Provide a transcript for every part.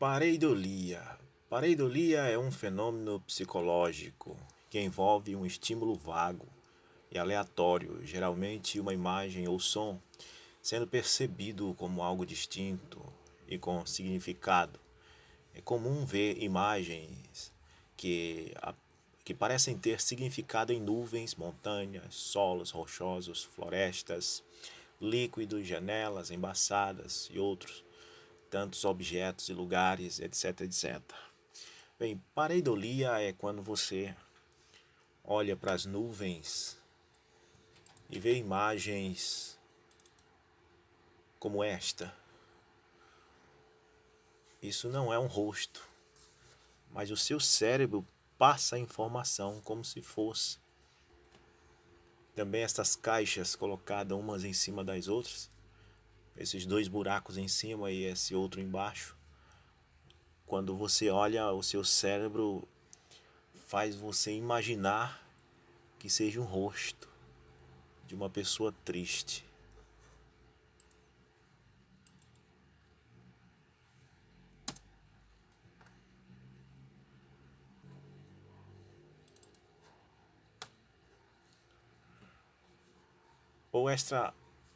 Pareidolia. Pareidolia é um fenômeno psicológico que envolve um estímulo vago e aleatório, geralmente uma imagem ou som, sendo percebido como algo distinto e com significado. É comum ver imagens que parecem ter significado em nuvens, montanhas, solos rochosos, florestas, líquidos, janelas embaçadas e outros tantos objetos e lugares, etc, etc. Bem, pareidolia é quando você olha para as nuvens e vê imagens como esta. Isso não é um rosto, mas o seu cérebro passa a informação como se fosse. Também estas caixas colocadas umas em cima das outras, esses dois buracos em cima e esse outro embaixo. Quando você olha, o seu cérebro faz você imaginar que seja um rosto de uma pessoa triste.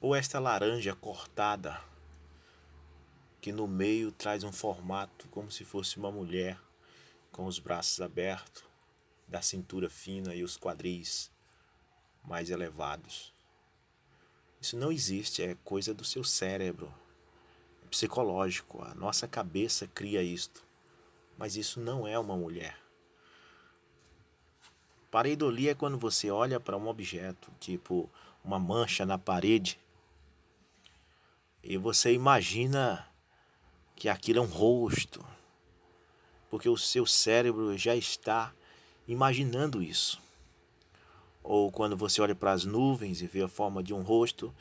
Ou esta laranja cortada, que no meio traz um formato como se fosse uma mulher, com os braços abertos, da cintura fina e os quadris mais elevados. Isso não existe, é coisa do seu cérebro, é psicológico, a nossa cabeça cria isto, mas isso não é uma mulher. Pareidolia é quando você olha para um objeto, tipo uma mancha na parede, e você imagina que aquilo é um rosto, porque o seu cérebro já está imaginando isso. Ou quando você olha para as nuvens e vê a forma de um rosto,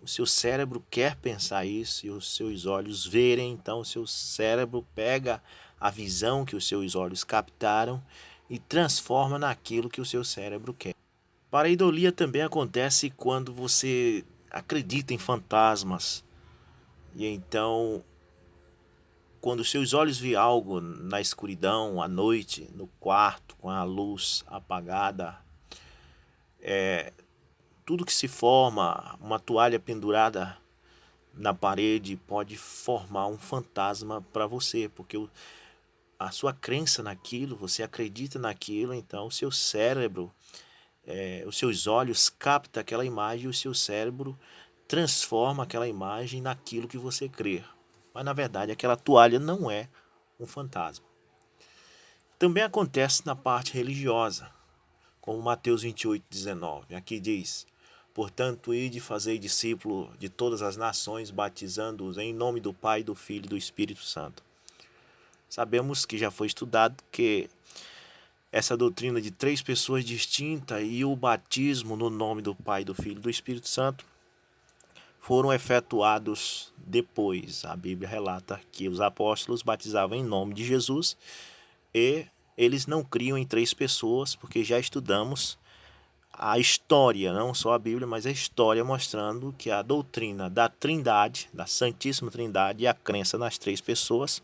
o seu cérebro quer pensar isso e os seus olhos verem, então o seu cérebro pega a visão que os seus olhos captaram e transforma naquilo que o seu cérebro quer. Pareidolia também acontece quando você acredita em fantasmas. E então, quando os seus olhos veem algo na escuridão, à noite, no quarto, com a luz apagada, tudo que se forma, uma toalha pendurada na parede pode formar um fantasma para você, porque a sua crença naquilo, você acredita naquilo, então o seu cérebro, os seus olhos captam aquela imagem e o seu cérebro transforma aquela imagem naquilo que você crê. Mas na verdade aquela toalha não é um fantasma. Também acontece na parte religiosa, como Mateus 28:19. Aqui diz: portanto, ide e fazei discípulo de todas as nações, batizando-os em nome do Pai, do Filho e do Espírito Santo. Sabemos que já foi estudado que essa doutrina de três pessoas distintas e o batismo no nome do Pai, do Filho e do Espírito Santo foram efetuados depois. A Bíblia relata que os apóstolos batizavam em nome de Jesus e eles não criam em três pessoas, porque já estudamos a história, não só a Bíblia, mas a história mostrando que a doutrina da Trindade, da Santíssima Trindade e a crença nas três pessoas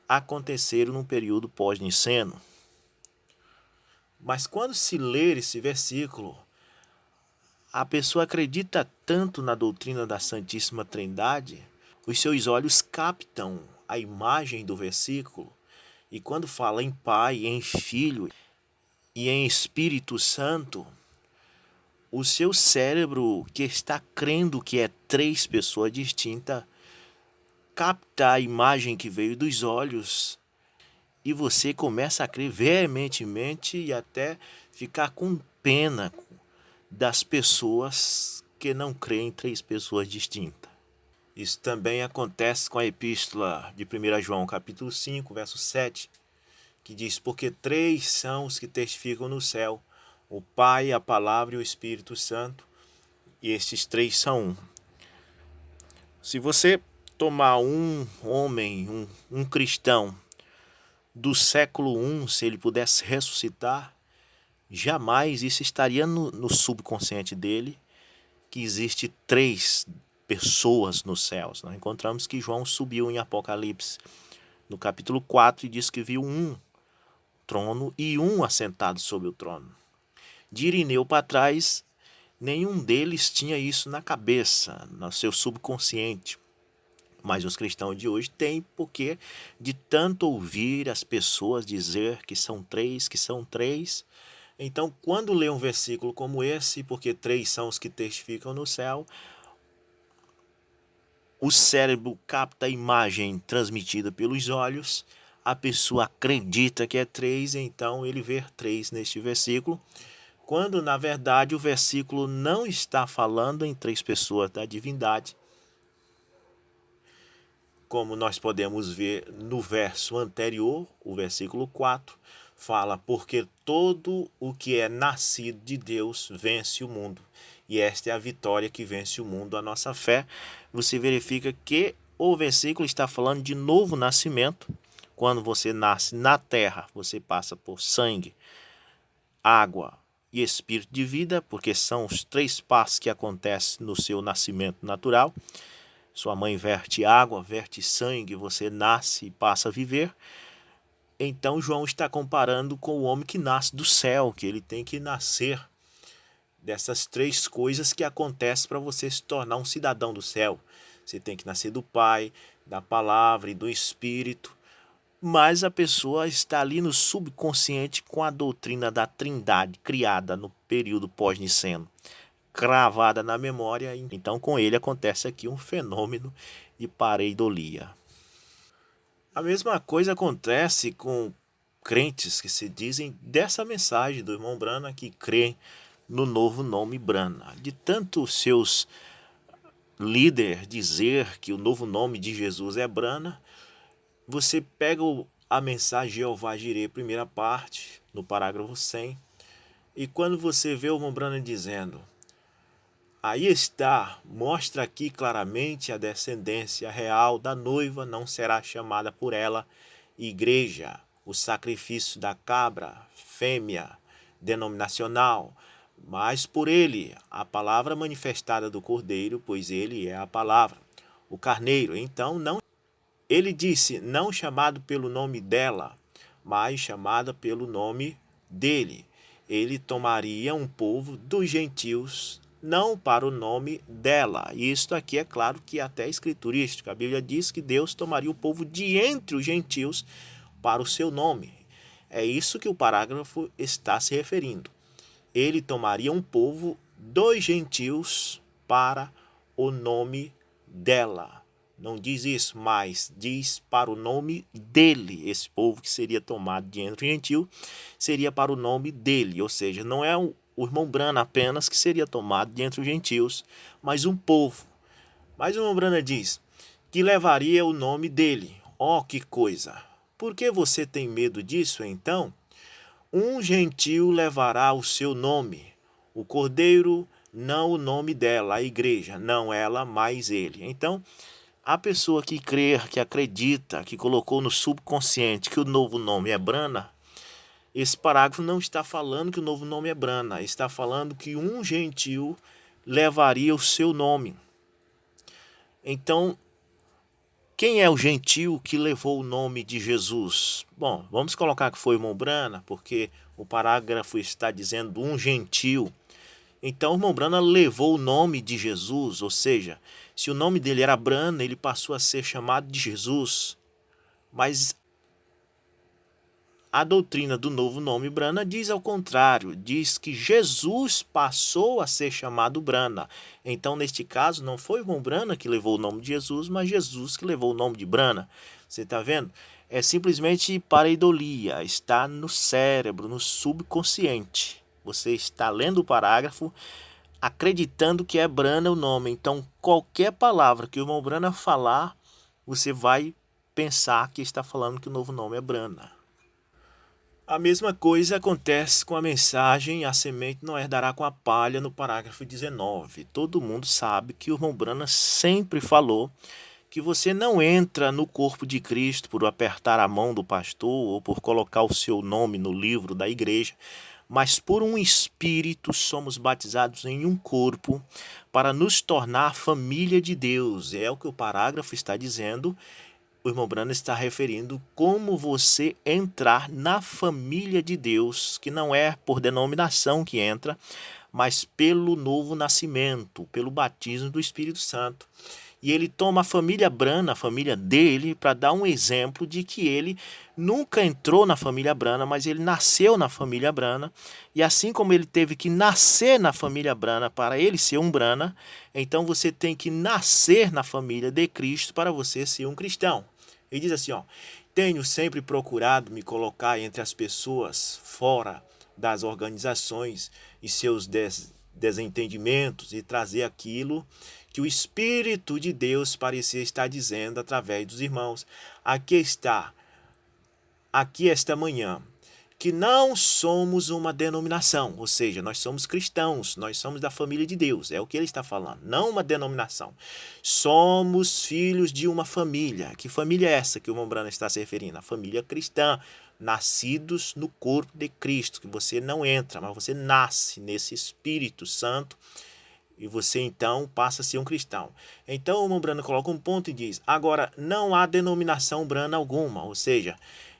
aconteceram num período pós-niceno. Mas quando se ler esse versículo, a pessoa acredita tanto na doutrina da Santíssima Trindade, os seus olhos captam a imagem do versículo, e quando fala em Pai, em Filho e em Espírito Santo, o seu cérebro, que está crendo que é três pessoas distintas, capta a imagem que veio dos olhos e você começa a crer veementemente e até ficar com pena das pessoas que não creem em três pessoas distintas. Isso também acontece com a epístola de 1 João, capítulo 5, verso 7, que diz: porque três são os que testificam no céu, o Pai, a Palavra e o Espírito Santo, e estes três são um. Se você tomar um homem, um cristão do século I, se ele pudesse ressuscitar, jamais isso estaria no subconsciente dele, que existe três pessoas nos céus. Nós encontramos que João subiu em Apocalipse no capítulo 4, e diz que viu um trono e um assentado sobre o trono. De Irineu para trás, nenhum deles tinha isso na cabeça, no seu subconsciente. Mas os cristãos de hoje têm, porque de tanto ouvir as pessoas dizer que são três. Então, quando lê um versículo como esse, porque três são os que testificam no céu, o cérebro capta a imagem transmitida pelos olhos, a pessoa acredita que é três, então ele vê três neste versículo, quando na verdade o versículo não está falando em três pessoas da divindade, como nós podemos ver no verso anterior, o versículo 4, fala: porque todo o que é nascido de Deus vence o mundo. E esta é a vitória que vence o mundo, a nossa fé. Você verifica que o versículo está falando de novo nascimento. Quando você nasce na terra, você passa por sangue, água e espírito de vida, porque são os três passos que acontecem no seu nascimento natural. Sua mãe verte água, verte sangue, você nasce e passa a viver. Então João está comparando com o homem que nasce do céu, que ele tem que nascer dessas três coisas que acontecem para você se tornar um cidadão do céu. Você tem que nascer do Pai, da Palavra e do Espírito. Mas a pessoa está ali no subconsciente com a doutrina da Trindade, criada no período pós-niceno, cravada na memória. Então com ele acontece aqui um fenômeno de pareidolia. A mesma coisa acontece com crentes que se dizem dessa mensagem do irmão Brana, que creem no novo nome Brana. De tanto seus líderes dizer que o novo nome de Jesus é Brana, você pega a mensagem Jeová Jireh, primeira parte, no parágrafo 100, e quando você vê o irmão Brana dizendo: aí está, mostra aqui claramente a descendência real da noiva, não será chamada por ela igreja, o sacrifício da cabra, fêmea, denominacional, mas por ele, a palavra manifestada do Cordeiro, pois ele é a palavra, o carneiro. Então, não, ele disse, não chamado pelo nome dela, mas chamada pelo nome dele. Ele tomaria um povo dos gentios, não para o nome dela. E isto aqui é claro que até escriturístico. A Bíblia diz que Deus tomaria o povo de entre os gentios para o seu nome. É isso que o parágrafo está se referindo. Ele tomaria um povo dos gentios para o nome dela. Não diz isso, mas diz para o nome dele. Esse povo que seria tomado de entre os gentios seria para o nome dele. Ou seja, não é o irmão Brana apenas que seria tomado de entre os gentios, mas um povo. Mas o irmão Brana diz que levaria o nome dele. Oh, que coisa! Por que você tem medo disso, então? Um gentio levará o seu nome. O cordeiro, não o nome dela, a igreja, não ela, mas ele. Então, a pessoa que crê, que acredita, que colocou no subconsciente que o novo nome é Brana, esse parágrafo não está falando que o novo nome é Brana, está falando que um gentio levaria o seu nome. Então, quem é o gentio que levou o nome de Jesus? Bom, vamos colocar que foi o irmão Brana, porque o parágrafo está dizendo um gentio. Então o irmão Brana levou o nome de Jesus, ou seja, se o nome dele era Brana, ele passou a ser chamado de Jesus. Mas a doutrina do novo nome Brana diz ao contrário, diz que Jesus passou a ser chamado Brana. Então, neste caso, não foi o irmão Brana que levou o nome de Jesus, mas Jesus que levou o nome de Brana. Você está vendo? É simplesmente pareidolia, está no cérebro, no subconsciente. Você está lendo o parágrafo, acreditando que é Brana o nome. Então, qualquer palavra que o irmão Brana falar, você vai pensar que está falando que o novo nome é Brana. A mesma coisa acontece com a mensagem a semente não herdará com a palha no parágrafo 19. Todo mundo sabe que o irmão Brana sempre falou que você não entra no corpo de Cristo por apertar a mão do pastor ou por colocar o seu nome no livro da igreja, mas por um espírito somos batizados em um corpo para nos tornar família de Deus. É o que o parágrafo está dizendo. o irmão Branham está referindo como você entrar na família de Deus, que não é por denominação que entra, mas pelo novo nascimento, pelo batismo do Espírito Santo. E ele toma a família Branham, a família dele, para dar um exemplo de que ele nunca entrou na família Branham, mas ele nasceu na família Branham. E assim como ele teve que nascer na família Branham para ele ser um Branham, então você tem que nascer na família de Cristo para você ser um cristão. Ele diz assim, ó, tenho sempre procurado me colocar entre as pessoas fora das organizações e seus desentendimentos e trazer aquilo que o Espírito de Deus parecia estar dizendo através dos irmãos. Aqui esta manhã, que não somos uma denominação, ou seja, nós somos cristãos, nós somos da família de Deus, é o que ele está falando, não uma denominação. Somos filhos de uma família. Que família é essa que o irmão Branham está se referindo? A família cristã, nascidos no corpo de Cristo, que você não entra, mas você nasce nesse Espírito Santo, e você então passa a ser um cristão. Então o irmão Branham coloca um ponto e diz, agora não há denominação Branham alguma, ou seja,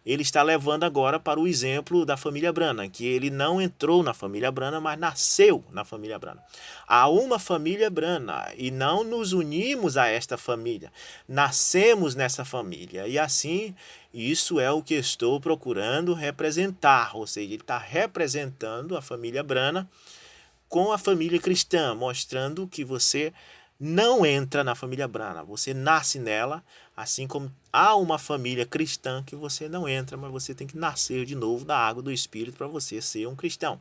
ele está levando agora para o exemplo da família Branham, que ele não entrou na família Branham, mas nasceu na família Branham. Há uma família Branham e não nos unimos a esta família, nascemos nessa família. E assim, isso é o que estou procurando representar, ou seja, ele está representando a família Branham com a família cristã, mostrando que você não entra na família Branham, você nasce nela, assim como há uma família cristã que você não entra, mas você tem que nascer de novo da água do Espírito para você ser um cristão.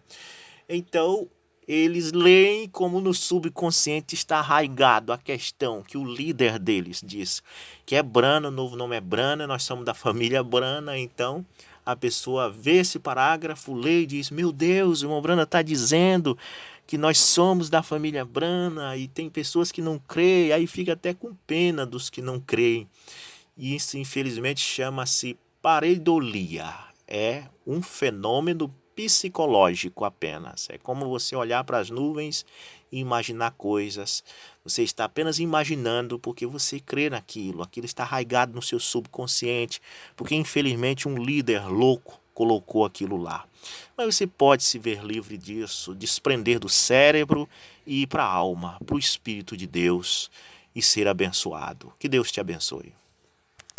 Então, eles leem como no subconsciente está arraigado a questão que o líder deles diz, que é Branham, o novo nome é Branham, nós somos da família Branham, então a pessoa vê esse parágrafo, lê e diz, meu Deus, o irmão Branham está dizendo que nós somos da família Branham, e tem pessoas que não creem, aí fica até com pena dos que não creem. E isso, infelizmente, chama-se pareidolia. É um fenômeno psicológico apenas. É como você olhar para as nuvens e imaginar coisas. Você está apenas imaginando porque você crê naquilo. Aquilo está arraigado no seu subconsciente, porque infelizmente um líder louco colocou aquilo lá. Mas você pode se ver livre disso, desprender do cérebro e ir para a alma, para o Espírito de Deus e ser abençoado. Que Deus te abençoe.